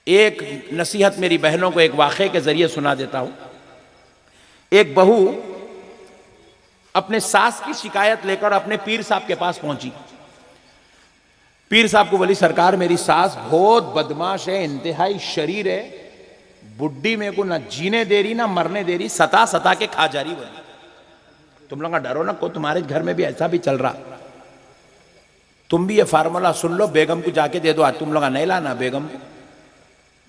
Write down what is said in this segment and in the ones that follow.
एक नसीहत मेरी बहनों को एक वाक़े के जरिए सुना देता हूं। एक बहू अपने सास की शिकायत लेकर अपने पीर साहब के पास पहुंची। पीर साहब को बोली, सरकार मेरी सास बहुत बदमाश है, इंतहाई शरीर है, बुढ़ी मेरे को ना जीने दे रही ना मरने दे रही, सता सता के खा जा रही। बोली तुम लोग डरो ना, को तुम्हारे घर में भी ऐसा भी चल रहा, तुम भी ये फार्मूला सुन लो, बेगम को जाके दे दो, आज तुम लोग नहीं लाना, बेगम को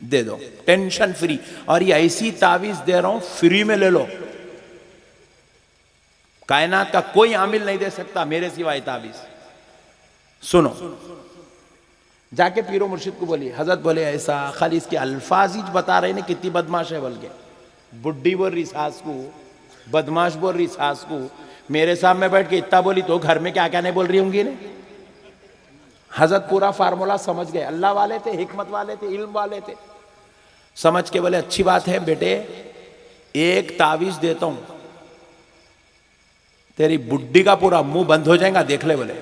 दे दो, टेंशन फ्री। और ये ऐसी तावीज दे रहा हूं, फ्री में ले लो, कायनात का कोई आमिल नहीं दे सकता मेरे सिवाय तावीज, सुनो। जाके पीरो मुर्शिद को बोली, हजरत बोले ऐसा, खाली इसके अल्फाज ही बता रहे ने कितनी बदमाश है। बोल के बुढ़ी बोल रही सास को, बदमाश बोल रही सास को, मेरे सामने बैठ के इतना बोली तो घर में क्या क्या नहीं बोल रही होंगी ने। हजरत पूरा फार्मूला समझ गए, अल्लाह वाले थे, हिकमत वाले थे, इल्म वाले थे। समझ के बोले अच्छी बात है बेटे, एक तावीज देता हूं, तेरी बुढ़ी का पूरा मुंह बंद हो जाएगा, देख ले। बोले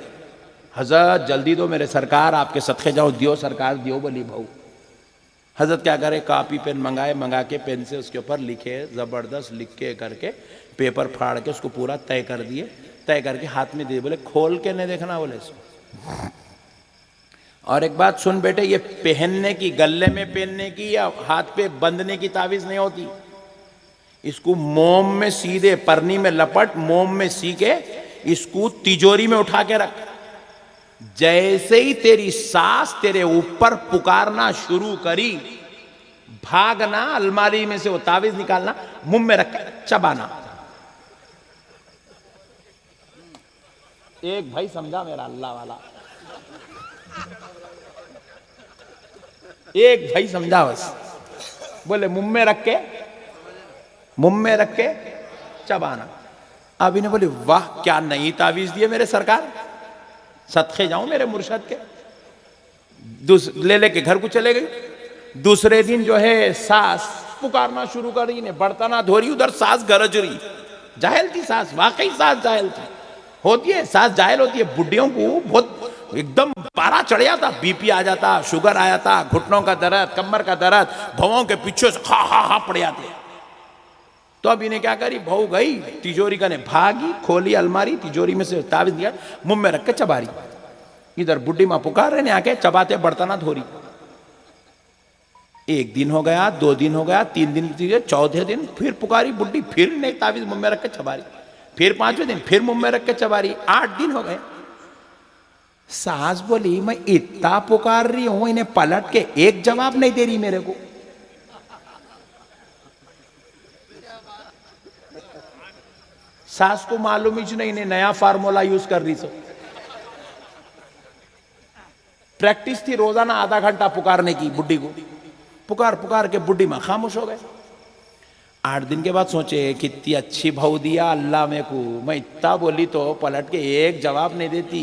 हजरत जल्दी दो मेरे सरकार, आपके सदके जाओ, दियो सरकार दियो। बोली बहू। हजरत क्या करे, कॉपी पेन मंगाए, मंगा के पेन से उसके ऊपर लिखे, जबरदस्त लिख के करके पेपर फाड़ के उसको पूरा तय कर दिए, तय करके हाथ में दिए। बोले खोल के नहीं देखना। बोले इसको, और एक बात सुन बेटे, ये पहनने की, गले में पहनने की या हाथ पे बंधने की तावीज नहीं होती, इसको मोम में सीधे परनी में लपट, मोम में सी के इसको तिजोरी में उठा के रख। जैसे ही तेरी सास तेरे ऊपर पुकारना शुरू करी, भागना, अलमारी में से वो तावीज निकालना, मुंह में रख के चबाना। एक भाई समझा मेरा अल्लाह वाला, एक भाई समझा बस। बोले मुंह में रख के, मुंह में रख के चबाना। अब इन्हें बोले वाह क्या नई तावीज दिए मेरे सरकार, सदके जाऊं मेरे मुर्शद के। ले लेके घर को चले गई। दूसरे दिन जो है सास पुकारना शुरू कर रही, ने बर्तना धो रही, उधर सास गरज रही। जाहिल थी सास, वाकई सास जाहिल थी, होती है सास जाहिल होती है। बुढ़ियों को बहुत एकदम पारा चढ़ जाता, बीपी आ जाता, शुगर आ जाता, घुटनों का दर्द, कमर का दर्द, भवों के पीछे से हा पड़ जाते। तो अब इन्हें क्या करी, बहू गई तिजोरी का, ने भागी, खोली अलमारी, तिजोरी में से तावीज दिया, मुंह में रख के चबा रही। इधर बुढ़ी मां पुकार रहे ने आके, चबाते बर्तना धो रही। एक दिन हो गया, 2 दिन हो गया, 3 दिन, चौथे दिन फिर पुकारी बुढ़ी, फिर नहीं तावीज मुंह में रख के चबा रही। फिर 5वें दिन फिर मुंह में रख के चबा रही। 8 दिन हो गए। सास बोली मैं इतना पुकार रही हूं, इन्हें पलट के एक जवाब नहीं दे रही मेरे को। सास को मालूम ही नहीं, इन्हें नया फार्मूला यूज कर रही। सब प्रैक्टिस थी रोजाना आधा घंटा पुकारने की बुढ़ी को, पुकार पुकार के बुढ़ी मां खामोश हो गए। 8 दिन के बाद सोचे कितनी अच्छी बहू दिया अल्लाह मेरे को, मैं इतना बोली तो पलट के एक जवाब नहीं देती,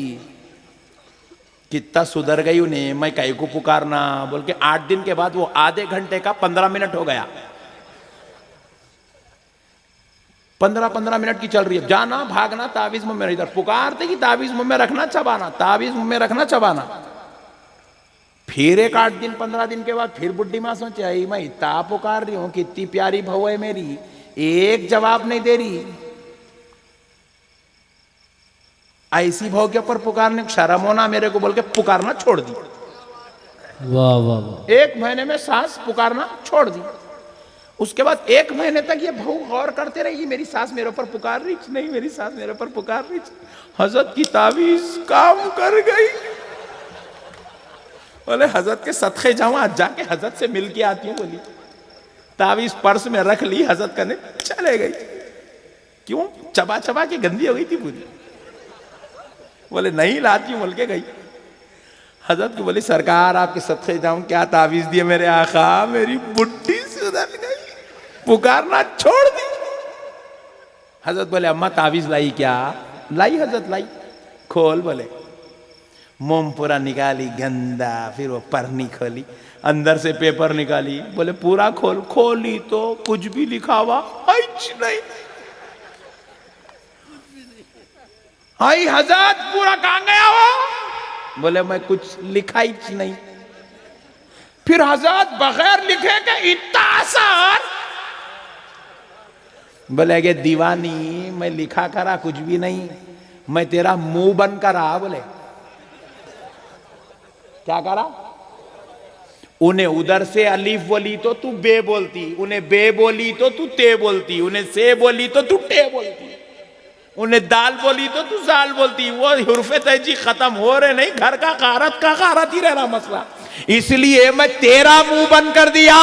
कितना सुधर गई उन्हें, मैं कहीं को पुकारना बोल के। 8 दिन के बाद वो आधे घंटे का 15 मिनट हो गया। 15 मिनट की चल रही है, जाना भागना, तावीज मुंह में, इधर पुकारते कि तावीज मुंह में रखना चबाना, तावीज मुंह में रखना चबाना। फिर एक 8 दिन 15 दिन के बाद फिर बुढ़ी मां सोचे आई मैं इतना पुकार रही हूं, कितनी प्यारी बहू है मेरी, एक जवाब नहीं दे रही। ऐसी बहू के ऊपर पुकारने शर्म होना मेरे को बोल के पुकारना छोड़ दी। वाह वाह वाह। 1 महीने में सास पुकारना छोड़ दी। उसके बाद 1 महीने तक ये बहू गौर करते रही, मेरी सास मेरे ऊपर पुकार रही नहीं, मेरी सास मेरे ऊपर पुकार रही। हजरत की तावीज काम कर गई। बोले हजरत के सदके जाऊं, आज जाके हजरत से मिल के आती हूँ। बोली तावीज पर्स में रख ली, हजरत करने चले गई। क्यों, चबा चबा के गंदी हो गई थी पूरी। बोले नहीं लाती हूं बोल के गई। हजरत को बोली सरकार आपके सदके जाऊं, क्या तावीज दिए मेरे आका, मेरी बुढ़ी सुधर गई, पुकारना छोड़ दी। हजरत बोले अम्मा तावीज लाई क्या? लाई हजरत लाई। खोल। बोले मोम पूरा निकाली गंदा, फिर वो परनी खोली, अंदर से पेपर निकाली। बोले पूरा खोल। खोली तो कुछ भी लिखा हुआ नहीं। आई हजरत पूरा कहां गया वो? बोले मैं कुछ लिखा ही नहीं। फिर हजरत बगैर लिखे के इतना आसान। बोले कि दीवानी मैं लिखा करा कुछ भी नहीं, मैं तेरा मुंह बन कर रहा। बोले क्या करा? उन्हें उधर से अलीफ बोली तो तू बे बोलती, उन्हें बे बोली तो तू ते बोलती, उन्हें से बोली तो तू टे बोलती, उन्हें दाल बोली तो तू जाल बोलती। वो हुर्फे तहजी खत्म हो रहे नहीं, घर का खारत ही रह रहा मसला। इसलिए मैं तेरा मुंह बंद कर दिया।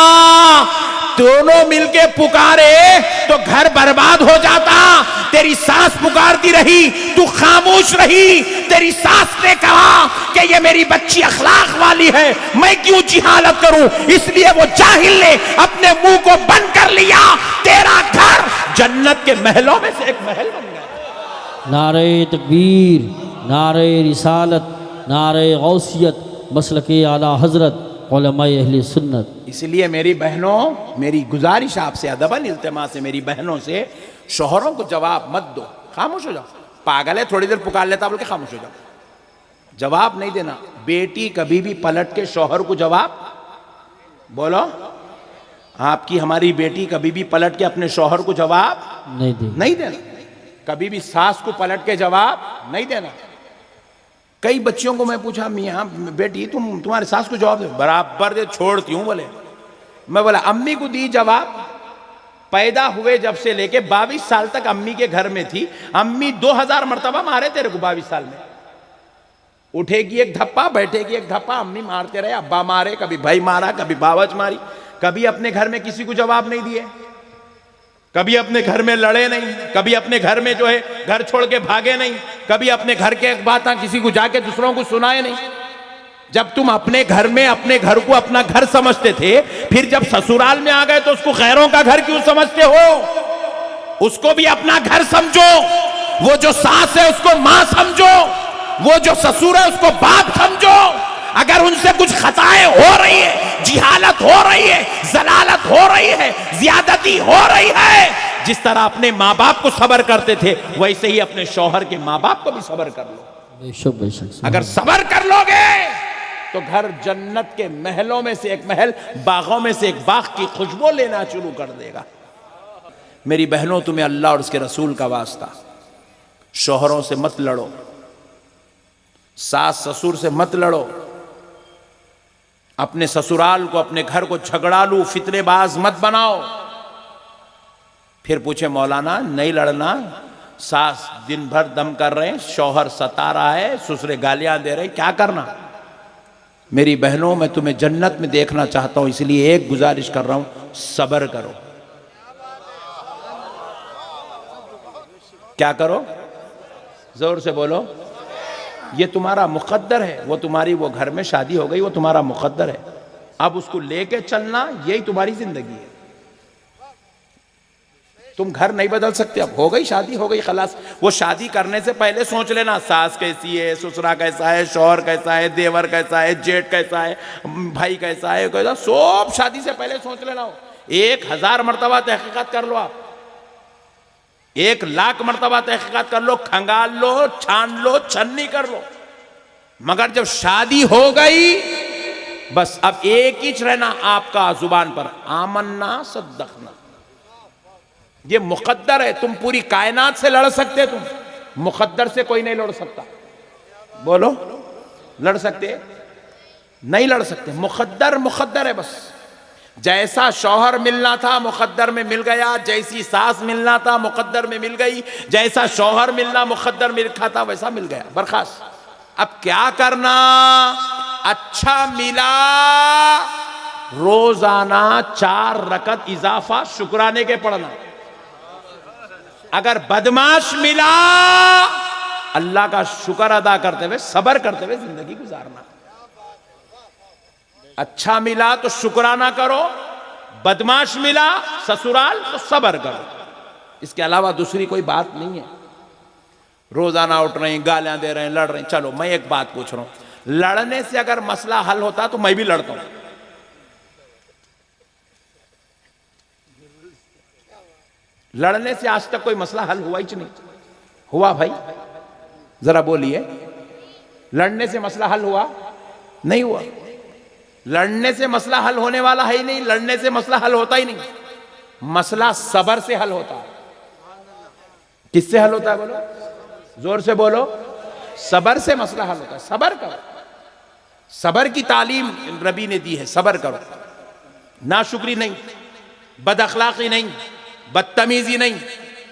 दोनों मिलके पुकारे तो घर बर्बाद हो जाता। तेरी सास पुकारती रही, तू खामोश रही। तेरी सास ने कहा कि ये मेरी बच्ची अखलाक वाली है, मैं क्यों जिहालत करूं, इसलिए वो जाहिल ने अपने मुंह को बंद कर लिया। तेरा घर जन्नत के महलों में से एक महल बन गया। नारे तकबीर, नारे रिसालत, नारे गौसियत, मसलके आला हजरत, उलमाए अहले सुन्नत। इसलिए मेरी बहनों, मेरी गुजारिश आपसे, अदबन इल्तिमा से मेरी बहनों से, शोहरों को जवाब मत दो, खामोश हो जाओ। पागल है थोड़ी देर पुकार लेता बोल के खामोश हो जाओ, जवाब नहीं देना। बेटी कभी भी पलट के शोहर को जवाब बोलो। आपकी हमारी बेटी कभी भी पलट के अपने शोहर को जवाब नहीं देना। कभी भी सास को पलट के जवाब नहीं देना। कई बच्चियों को मैं पूछा, मियाँ बेटी तुम्हारे सास को जवाब दे, बराबर दे छोड़ती हूँ। बोले मैं बोला अम्मी को दी जवाब। पैदा हुए जब से लेके 22 साल तक अम्मी के घर में थी। अम्मी 2000 मर्तबा मारे तेरे को 22 साल में। उठेगी एक धप्पा, बैठेगी एक धप्पा, अम्मी मारते रहे, अब्बा मारे, कभी भाई मारा, कभी बावच मारी। कभी अपने घर में किसी को जवाब नहीं दिए, कभी अपने घर में लड़े नहीं, कभी अपने घर में जो है घर छोड़ के भागे नहीं, कभी अपने घर के बातें किसी को जाके दूसरों को सुनाए नहीं। जब तुम अपने घर में अपने घर को अपना घर समझते थे, फिर जब ससुराल में आ गए तो उसको गैरों का घर क्यों समझते हो? उसको भी अपना घर समझो। वो जो सास है उसको मां समझो, वो जो ससुर है उसको बाप समझो। अगर उनसे कुछ खताएं हो रही है, जिहालत हो रही है, जलालत हो रही है, ज्यादती हो रही है, जिस तरह अपने माँ बाप को सब्र करते थे वैसे ही अपने शौहर के माँ बाप को भी सब्र कर लो। बेशक बेशक। अगर सब्र कर लोगे तो घर जन्नत के महलों में से एक महल, बागों में से एक बाग की खुशबू लेना शुरू कर देगा। मेरी बहनों, तुम्हें अल्लाह और उसके रसूल का वास्ता, शौहरों से मत लड़ो, सास ससुर से मत लड़ो। अपने ससुराल को, अपने घर को झगड़ालू फितनेबाज मत बनाओ। फिर पूछे मौलाना नहीं लड़ना, सास दिन भर दम कर रहे हैं, शौहर सता रहा है, ससुरे गालियां दे रहे हैं, क्या करना? मेरी बहनों, मैं तुम्हें जन्नत में देखना चाहता हूं, इसलिए एक गुजारिश कर रहा हूं, सब्र करो। क्या करो? जोर से बोलो। ये तुम्हारा मुकद्दर है। वो तुम्हारी वो घर में शादी हो गई, वो तुम्हारा मुकद्दर है। अब उसको लेके चलना, यही तुम्हारी जिंदगी है। तुम घर नहीं बदल सकते। अब हो गई शादी, हो गई, खलास। वो शादी करने से पहले सोच लेना, सास कैसी है, ससुरा कैसा है, शौहर कैसा है, देवर कैसा है, जेठ कैसा है, भाई कैसा है, कैसा, सब शादी से पहले सोच लेना। 1000 मरतबा तहकीकात कर लो, आप 1,00,000 मरतबा तहकीकात कर लो, खंगाल लो, छान लो, छन्नी कर लो, मगर जब शादी हो गई बस अब एक ही रहना आपका जुबान पर, आमन्ना सद्दखना। ये मुकद्दर है। तुम पूरी कायनात से लड़ सकते, तुम मुकद्दर से कोई नहीं लड़ सकता। बोलो, लड़ सकते? नहीं लड़ सकते। मुकद्दर मुकद्दर है। बस जैसा शौहर मिलना था मुकद्दर में मिल गया, जैसी सास मिलना था मुकद्दर में मिल गई, जैसा शौहर मिलना मुकद्दर में लिखा था वैसा मिल गया, बर्खास्त। अब क्या करना? अच्छा मिला, रोजाना 4 रकत इजाफा शुक्राने के पढ़ना। अगर बदमाश मिला, अल्लाह का शुक्र अदा करते हुए, सब्र करते हुए जिंदगी गुजारना। अच्छा मिला तो शुक्राना करो, बदमाश मिला ससुराल तो सब्र करो। इसके अलावा दूसरी कोई बात नहीं है। रोजाना उठ रहे हैं, गालियां दे रहे हैं, लड़ रहे हैं। चलो मैं एक बात पूछ रहा हूं, लड़ने से अगर मसला हल होता तो मैं भी लड़ता हूं। लड़ने से आज तक कोई मसला हल हुआ ही नहीं। हुआ भाई? जरा बोलिए, लड़ने से मसला हल हुआ? नहीं हुआ। लड़ने से मसला हल होने वाला है ही नहीं, लड़ने से मसला हल होता ही नहीं। मसला सबर से हल होता है। किससे हल होता है बोलो, जोर से बोलो। सबर से मसला हल होता है। सबर करो, सबर की तालीम रबी ने दी है। सबर करो, नाशुक्री नहीं, बद अखलाकी नहीं, बदतमीजी नहीं,